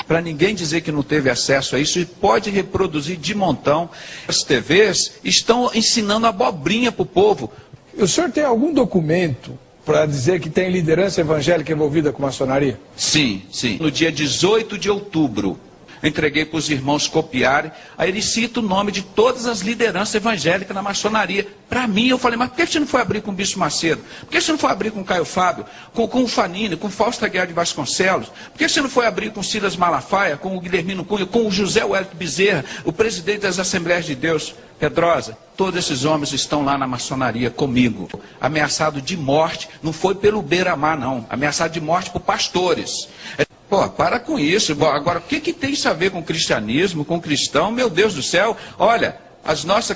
para ninguém dizer que não teve acesso a isso, e pode reproduzir de montão. As TVs estão ensinando abobrinha para o povo. O senhor tem algum documento para dizer que tem liderança evangélica envolvida com maçonaria? Sim, sim. No dia 18 de outubro, entreguei para os irmãos copiarem. Aí ele cita o nome de todas as lideranças evangélicas na maçonaria. Para mim, eu falei, mas por que você não foi abrir com o Bispo Macedo? Por que você não foi abrir com o Caio Fábio? Com o Fanini, com o Fausto Aguiar de Vasconcelos? Por que você não foi abrir com o Silas Malafaia, com o Guilhermino Cunha, com o José Wellington Bezerra, o presidente das Assembleias de Deus? Pedrosa, todos esses homens estão lá na maçonaria comigo. Ameaçado de morte, não foi pelo beira-mar, não. Ameaçado de morte por pastores. Pô, para com isso. Agora, o que tem isso a ver com cristianismo, com cristão? Meu Deus do céu, olha,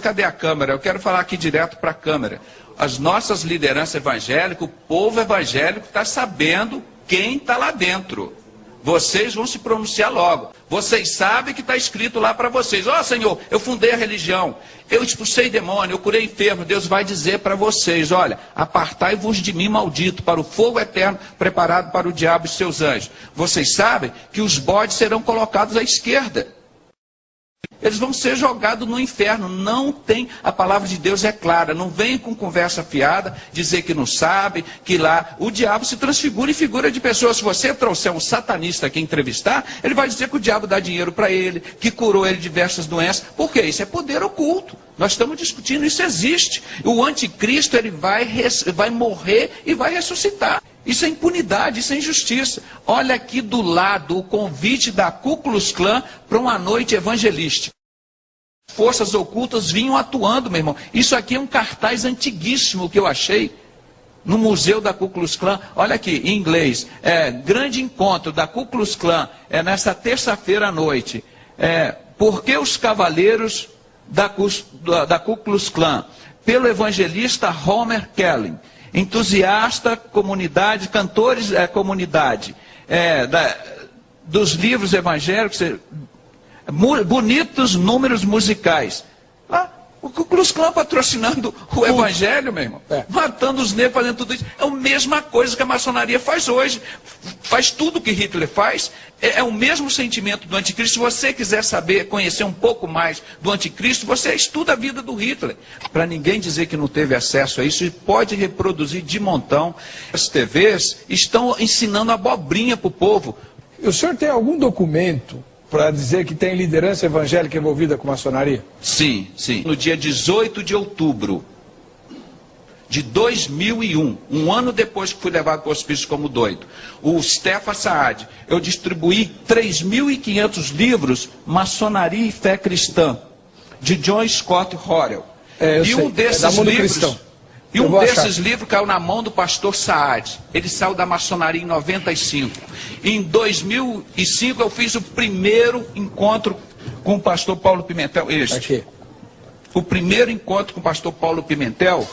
cadê a câmera? Eu quero falar aqui direto para a câmera. As nossas lideranças evangélicas, o povo evangélico está sabendo quem está lá dentro. Vocês vão se pronunciar logo. Vocês sabem que está escrito lá para vocês. Ó, Senhor, eu fundei a religião, eu expulsei demônio, eu curei enfermo. Deus vai dizer para vocês, olha, apartai-vos de mim, maldito, para o fogo eterno preparado para o diabo e seus anjos. Vocês sabem que os bodes serão colocados à esquerda. Eles vão ser jogados no inferno. Não tem, a palavra de Deus é clara. Não vem com conversa fiada, dizer que não sabe, que lá o diabo se transfigura em figura de pessoas. Se você trouxer um satanista aqui entrevistar, ele vai dizer que o diabo dá dinheiro para ele, que curou ele de diversas doenças. Por quê? Isso é poder oculto. Nós estamos discutindo, isso existe. O anticristo, ele vai morrer e vai ressuscitar. Isso é impunidade, isso é injustiça. Olha aqui do lado o convite da Ku Klux Klan para uma noite evangelística. Forças ocultas vinham atuando, meu irmão. Isso aqui é um cartaz antiguíssimo que eu achei no museu da Ku Klux Klan. Olha aqui, em inglês. Grande encontro da Ku Klux Klan, nesta terça-feira à noite. Por que os cavaleiros da Ku Klux Klan? Pelo evangelista Homer Kelly. Entusiasta, comunidade, cantores, comunidade, dos livros evangélicos, bonitos números musicais. O Ku Klux Klan patrocinando o evangelho, meu irmão, matando os negros, fazendo tudo isso. É a mesma coisa que a maçonaria faz hoje. Faz tudo o que Hitler faz. É o mesmo sentimento do anticristo. Se você quiser saber, conhecer um pouco mais do anticristo, você estuda a vida do Hitler. Para ninguém dizer que não teve acesso a isso, e pode reproduzir de montão. As TVs estão ensinando abobrinha para o povo. O senhor tem algum documento para dizer que tem liderança evangélica envolvida com maçonaria? Sim, sim. No dia 18 de outubro de 2001, um ano depois que fui levado para o hospício como doido, o Stefan Saad, eu distribuí 3.500 livros, Maçonaria e Fé Cristã, de John Scott Horrell. E um desses livros... E um desses livros caiu na mão do pastor Saad. Ele saiu da maçonaria em 95. Em 2005 eu fiz o primeiro encontro com o pastor Paulo Pimentel. O primeiro encontro com o pastor Paulo Pimentel,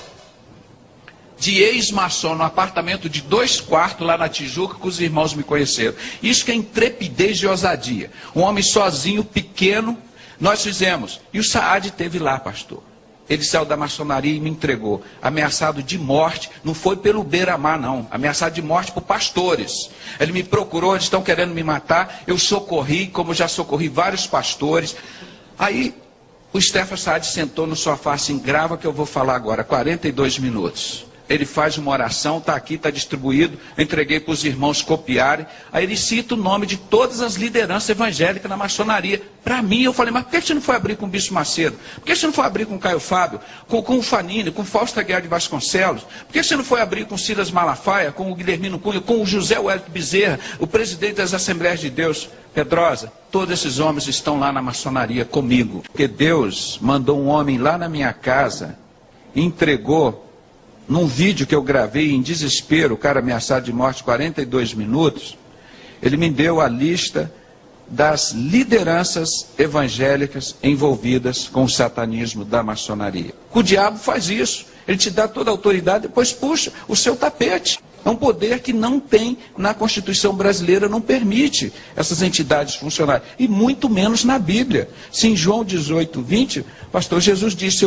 de ex-maçom, no apartamento de 2 quartos lá na Tijuca, que os irmãos me conheceram. Isso que é intrepidez e ousadia. Um homem sozinho, pequeno, nós fizemos. E o Saad esteve lá, pastor. Ele saiu da maçonaria e me entregou. Ameaçado de morte, não foi pelo beira-mar, não. Ameaçado de morte por pastores. Ele me procurou, eles estão querendo me matar. Eu socorri, como já socorri vários pastores. Aí o Stefan Saad sentou no sofá assim, grava que eu vou falar agora, 42 minutos. Ele faz uma oração, está aqui, está distribuído, eu entreguei para os irmãos copiarem. Aí ele cita o nome de todas as lideranças evangélicas na maçonaria. Para mim, eu falei, mas por que você não foi abrir com o Bispo Macedo? Por que você não foi abrir com o Caio Fábio, com o Fanini, com o Fausto Aguiar de Vasconcelos? Por que você não foi abrir com o Silas Malafaia, com o Guilhermino Cunha, com o José Wellington Bezerra, o presidente das Assembleias de Deus? Pedrosa, todos esses homens estão lá na maçonaria comigo. Porque Deus mandou um homem lá na minha casa, entregou, num vídeo que eu gravei em desespero, o cara ameaçado de morte, 42 minutos, ele me deu a lista das lideranças evangélicas envolvidas com o satanismo da maçonaria. O diabo faz isso, ele te dá toda a autoridade, depois puxa o seu tapete. É um poder que não tem na Constituição brasileira, não permite essas entidades funcionarem. E muito menos na Bíblia. Se em João 18, 20, pastor Jesus disse,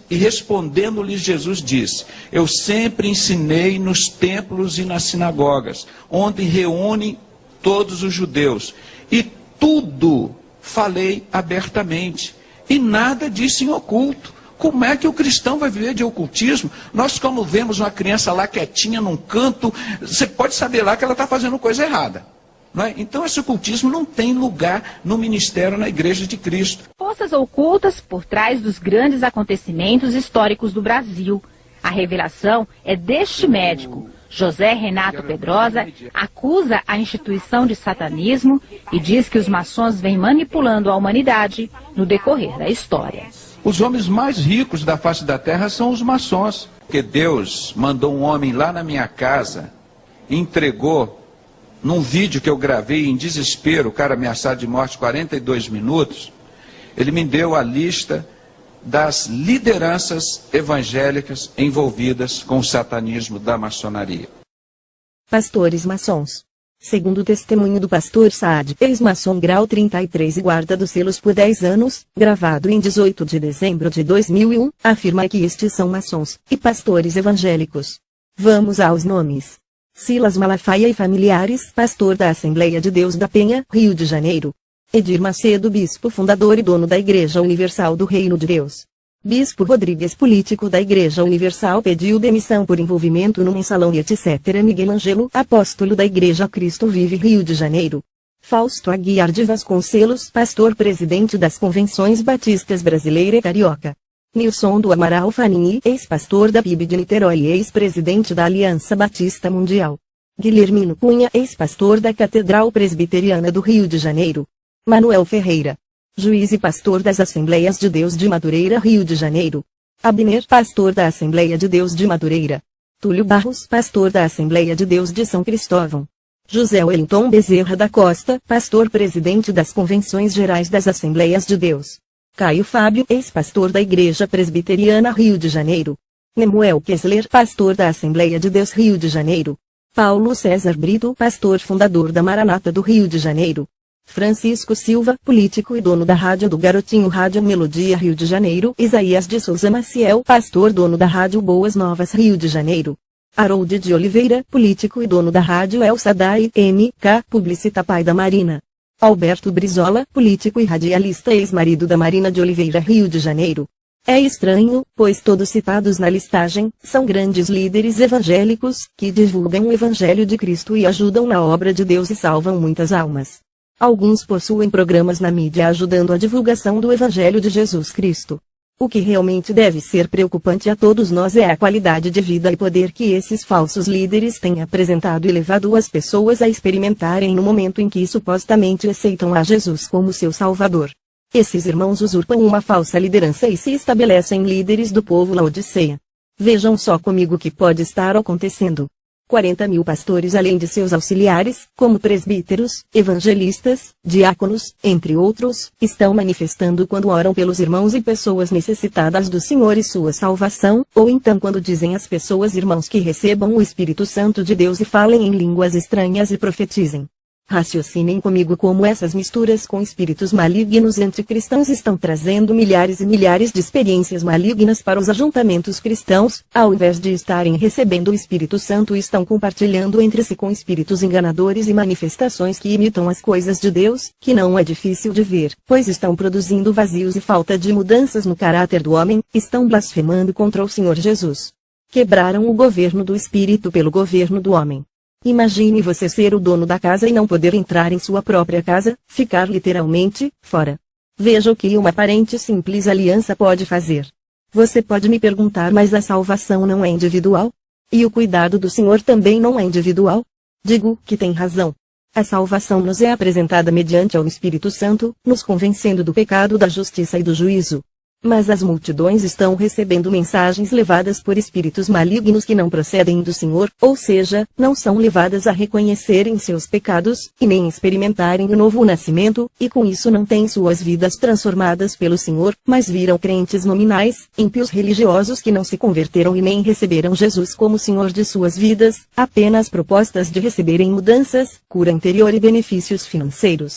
e respondendo-lhes Jesus disse, eu sempre ensinei nos templos e nas sinagogas, onde reúnem todos os judeus. E tudo falei abertamente. E nada disse em oculto. Como é que o cristão vai viver de ocultismo? Nós, como vemos uma criança lá quietinha num canto, você pode saber lá que ela está fazendo coisa errada. Não é? Então esse ocultismo não tem lugar no ministério, na igreja de Cristo. Forças ocultas por trás dos grandes acontecimentos históricos do Brasil. A revelação é deste médico. José Renato Pedrosa acusa a instituição de satanismo e diz que os maçons vêm manipulando a humanidade no decorrer da história. Os homens mais ricos da face da terra são os maçons. Porque Deus mandou um homem lá na minha casa, entregou, num vídeo que eu gravei em desespero, o cara ameaçado de morte, 42 minutos, ele me deu a lista das lideranças evangélicas envolvidas com o satanismo da maçonaria. Pastores maçons. Segundo o testemunho do pastor Saad, ex-maçom grau 33 e guarda dos selos por 10 anos, gravado em 18 de dezembro de 2001, afirma que estes são maçons e pastores evangélicos. Vamos aos nomes. Silas Malafaia e familiares, pastor da Assembleia de Deus da Penha, Rio de Janeiro. Edir Macedo, bispo fundador e dono da Igreja Universal do Reino de Deus. Bispo Rodrigues, político da Igreja Universal, pediu demissão por envolvimento no mensalão e etc. Miguel Ângelo, apóstolo da Igreja Cristo Vive, Rio de Janeiro. Fausto Aguiar de Vasconcelos, pastor presidente das Convenções Batistas Brasileira e Carioca. Nilson do Amaral Fanini, ex-pastor da PIB de Niterói e ex-presidente da Aliança Batista Mundial. Guilhermino Cunha, ex-pastor da Catedral Presbiteriana do Rio de Janeiro. Manuel Ferreira, juiz e pastor das Assembleias de Deus de Madureira, Rio de Janeiro. Abner, pastor da Assembleia de Deus de Madureira. Túlio Barros, pastor da Assembleia de Deus de São Cristóvão. José Wellington Bezerra da Costa, pastor presidente das Convenções Gerais das Assembleias de Deus. Caio Fábio, ex-pastor da Igreja Presbiteriana, Rio de Janeiro. Nemuel Kessler, pastor da Assembleia de Deus, Rio de Janeiro. Paulo César Brito, pastor fundador da Maranata do Rio de Janeiro. Francisco Silva, político e dono da Rádio do Garotinho Rádio Melodia, Rio de Janeiro. Isaías de Souza Maciel, pastor, dono da Rádio Boas Novas, Rio de Janeiro. Harold de Oliveira, político e dono da Rádio El Sadai, MK, publicita pai da Marina. Alberto Brizola, político e radialista, ex-marido da Marina de Oliveira, Rio de Janeiro. É estranho, pois todos citados na listagem, são grandes líderes evangélicos, que divulgam o Evangelho de Cristo e ajudam na obra de Deus e salvam muitas almas. Alguns possuem programas na mídia ajudando a divulgação do Evangelho de Jesus Cristo. O que realmente deve ser preocupante a todos nós é a qualidade de vida e poder que esses falsos líderes têm apresentado e levado as pessoas a experimentarem no momento em que supostamente aceitam a Jesus como seu Salvador. Esses irmãos usurpam uma falsa liderança e se estabelecem líderes do povo Laodiceia. Vejam só comigo o que pode estar acontecendo. 40.000 pastores, além de seus auxiliares, como presbíteros, evangelistas, diáconos, entre outros, estão manifestando quando oram pelos irmãos e pessoas necessitadas do Senhor e sua salvação, ou então quando dizem às pessoas irmãos que recebam o Espírito Santo de Deus e falem em línguas estranhas e profetizem. Raciocinem comigo como essas misturas com espíritos malignos anticristãos estão trazendo milhares e milhares de experiências malignas para os ajuntamentos cristãos, ao invés de estarem recebendo o Espírito Santo, estão compartilhando entre si com espíritos enganadores e manifestações que imitam as coisas de Deus, que não é difícil de ver, pois estão produzindo vazios e falta de mudanças no caráter do homem, estão blasfemando contra o Senhor Jesus. Quebraram o governo do Espírito pelo governo do homem. Imagine você ser o dono da casa e não poder entrar em sua própria casa, ficar literalmente fora. Veja o que uma aparente simples aliança pode fazer. Você pode me perguntar, mas a salvação não é individual? E o cuidado do Senhor também não é individual? Digo que tem razão. A salvação nos é apresentada mediante ao Espírito Santo, nos convencendo do pecado, da justiça e do juízo. Mas as multidões estão recebendo mensagens levadas por espíritos malignos que não procedem do Senhor, ou seja, não são levadas a reconhecerem seus pecados, e nem experimentarem o novo nascimento, e com isso não têm suas vidas transformadas pelo Senhor, mas viram crentes nominais, ímpios religiosos que não se converteram e nem receberam Jesus como Senhor de suas vidas, apenas propostas de receberem mudanças, cura interior e benefícios financeiros.